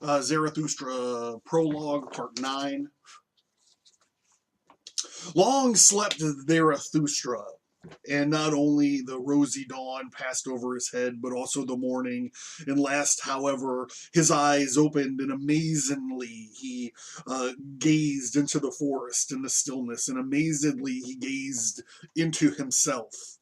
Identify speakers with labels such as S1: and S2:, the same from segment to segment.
S1: Zarathustra Prolog, Part 9. Long slept Zarathustra, and not only the rosy dawn passed over his head, but also the morning. And last, however, his eyes opened, and amazingly he gazed into the forest and the stillness, and amazedly he gazed into himself.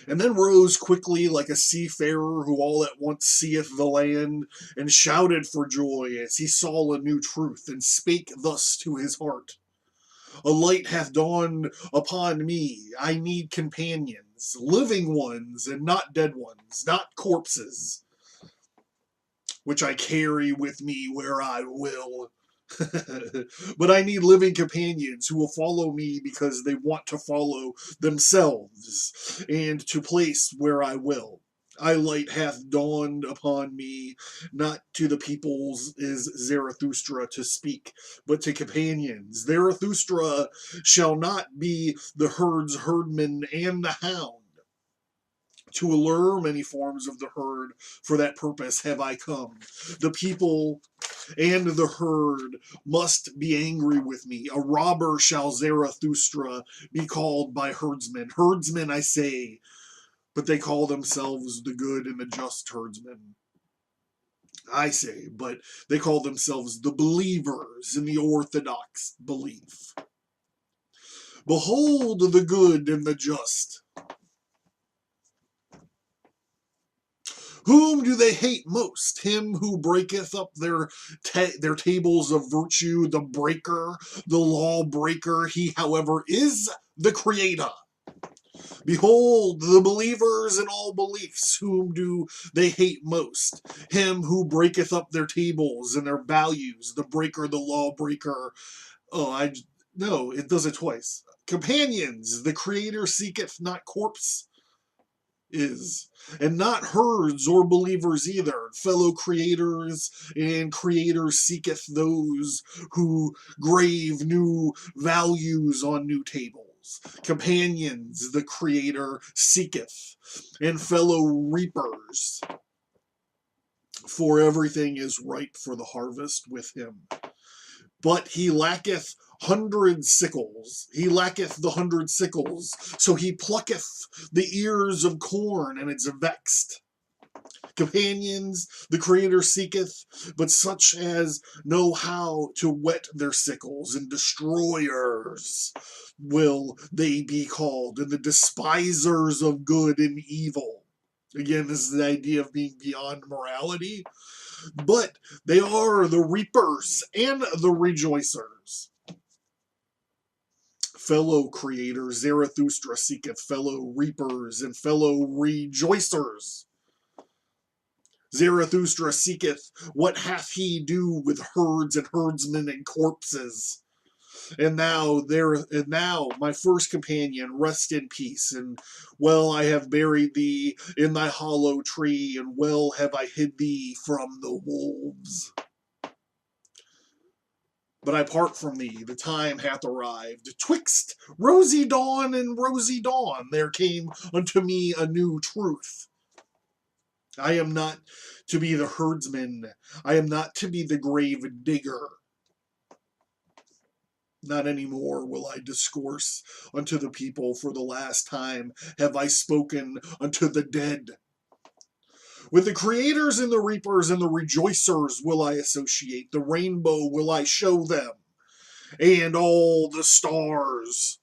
S1: And then rose quickly like a seafarer who all at once seeth the land, and shouted for joy as he saw a new truth, and spake thus to his heart: A light hath dawned upon me. I need companions, living ones and not dead ones, not corpses, which I carry with me where I will. But I need living companions who will follow me because they want to follow themselves and to place where I will. I light hath dawned upon me, not to the peoples is Zarathustra to speak, but to companions. Zarathustra shall not be the herd's herdman and the hound. To allure many forms of the herd, for that purpose have I come. The people and the herd must be angry with me. A robber shall Zarathustra be called by herdsmen. Herdsmen, I say, but they call themselves the good and the just herdsmen. I say, but they call themselves the believers in the orthodox belief. Behold the good and the just. Whom do they hate most? Him who breaketh up their tables of virtue, the breaker, the lawbreaker. He, however, is the creator. Behold, the believers in all beliefs, whom do they hate most? Him who breaketh up their tables and their values, the breaker, the lawbreaker. No, it does it twice. Companions, the creator seeketh not corpse, is, and not herds or believers either. Fellow creators and creators seeketh those who grave new values on new tables. Companions the creator seeketh, and fellow reapers, for everything is ripe for the harvest with him. But he lacketh 100 sickles. He lacketh the 100 sickles. So he plucketh the ears of corn, and it's vexed. Companions the creator seeketh, but such as know how to whet their sickles, and destroyers will they be called, and the despisers of good and evil. Again, this is the idea of being beyond morality. But they are the reapers and the rejoicers. Fellow creators, Zarathustra seeketh fellow reapers and fellow rejoicers. Zarathustra seeketh what hath he do with herds and herdsmen and corpses. And now, my first companion, rest in peace, and well I have buried thee in thy hollow tree, and well have I hid thee from the wolves. But I part from thee, the time hath arrived. Twixt rosy dawn and rosy dawn there came unto me a new truth. I am not to be the herdsman. I am not to be the grave digger. Not any more will I discourse unto the people, for the last time have I spoken unto the dead. With the creators and the reapers and the rejoicers will I associate. The rainbow will I show them, and all the stairs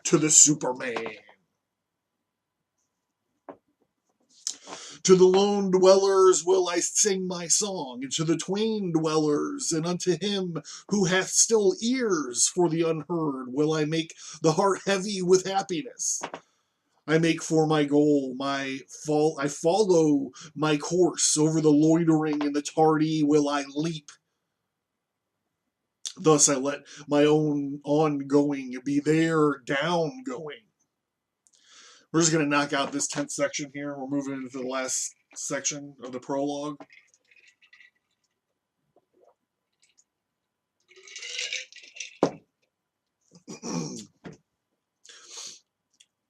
S1: to the Superman. To the lone dwellers will I sing my song, and to the twain dwellers, and unto him who hath still ears for the unheard, will I make the heart heavy with happiness. I make for my goal, I follow my course, over the loitering and the tardy will I leap. Thus I let my own ongoing be their downgoing. We're just going to knock out this 10th section here. We're moving into the last section of the prologue.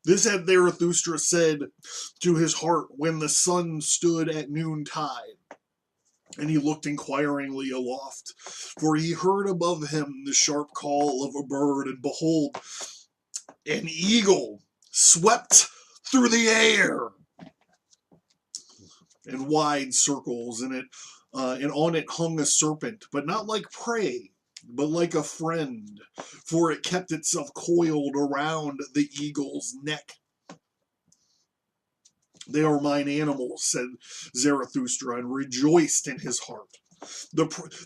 S1: This had Zarathustra said to his heart when the sun stood at noontide. And he looked inquiringly aloft, for he heard above him the sharp call of a bird, and behold, an eagle swept through the air in wide circles, and on it hung a serpent, but not like prey, but like a friend, for it kept itself coiled around the eagle's neck. They are mine animals, said Zarathustra, and rejoiced in his heart.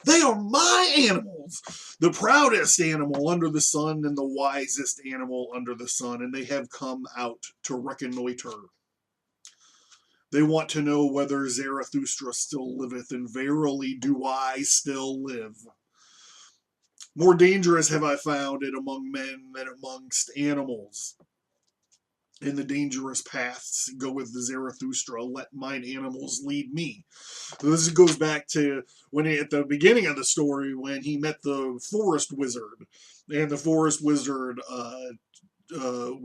S1: They are my animals, the proudest animal under the sun and the wisest animal under the sun, and they have come out to reconnoiter. They want to know whether Zarathustra still liveth, and verily do I still live. More dangerous have I found it among men than amongst animals. In the dangerous paths go with the Zarathustra, let mine animals lead me. So this goes back to when at the beginning of the story, when he met the forest wizard, and the forest wizard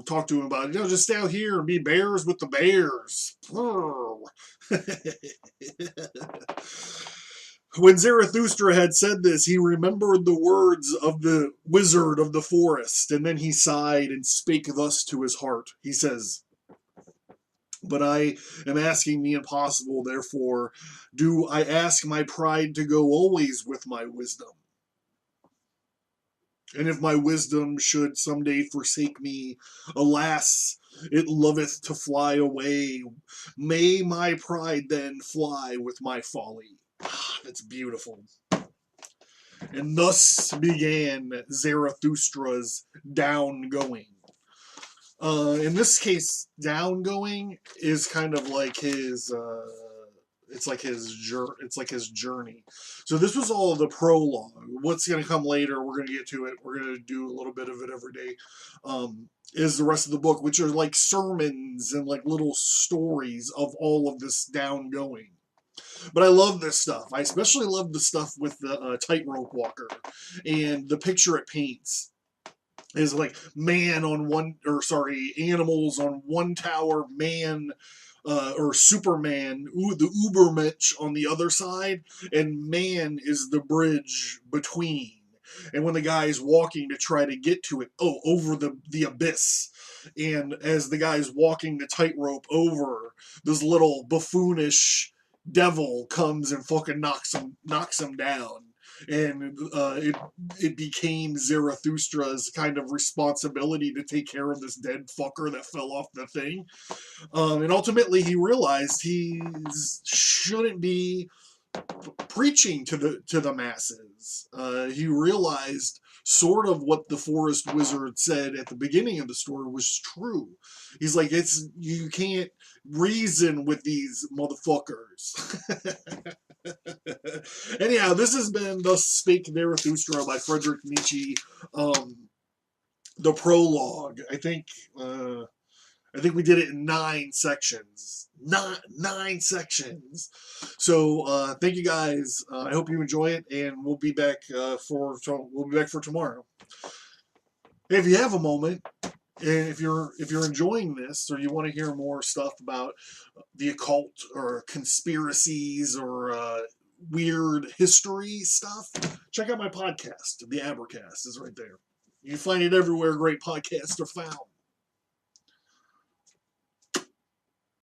S1: talked to him about, just stay out here and be bears with the bears. When Zarathustra had said this, he remembered the words of the wizard of the forest, and then he sighed and spake thus to his heart. He says, but I am asking the impossible, therefore do I ask my pride to go always with my wisdom. And if my wisdom should someday forsake me, alas, it loveth to fly away. May my pride then fly with my folly. That's beautiful. And thus began Zarathustra's downgoing. In this case, downgoing is kind of like his. It's like his journey. So this was all the prologue. What's going to come later? We're going to get to it. We're going to do a little bit of it every day. Is the rest of the book, which are like sermons and like little stories of all of this downgoing. But I love this stuff. I especially love the stuff with the tightrope walker and the picture it paints is like animals on one tower, man or Superman, the Ubermensch on the other side, and man is the bridge between. And when the guy is walking to try to get to it, over the abyss. And as the guy's walking the tightrope over, this little buffoonish devil comes and fucking knocks him down. And it became Zarathustra's kind of responsibility to take care of this dead fucker that fell off the thing. And ultimately he realized he shouldn't be preaching to the masses. He realized sort of what the forest wizard said at the beginning of the story was true. He's like, you can't reason with these motherfuckers. Anyhow, this has been the Spake Zarathustra by Friedrich Nietzsche. The prologue. I think we did it in 9 sections. Nine sections. So thank you guys. I hope you enjoy it, and we'll be back for tomorrow. If you have a moment, and if you're enjoying this, or you want to hear more stuff about the occult or conspiracies or weird history stuff, check out my podcast. The Abercast is right there. You find it everywhere great podcasts are found.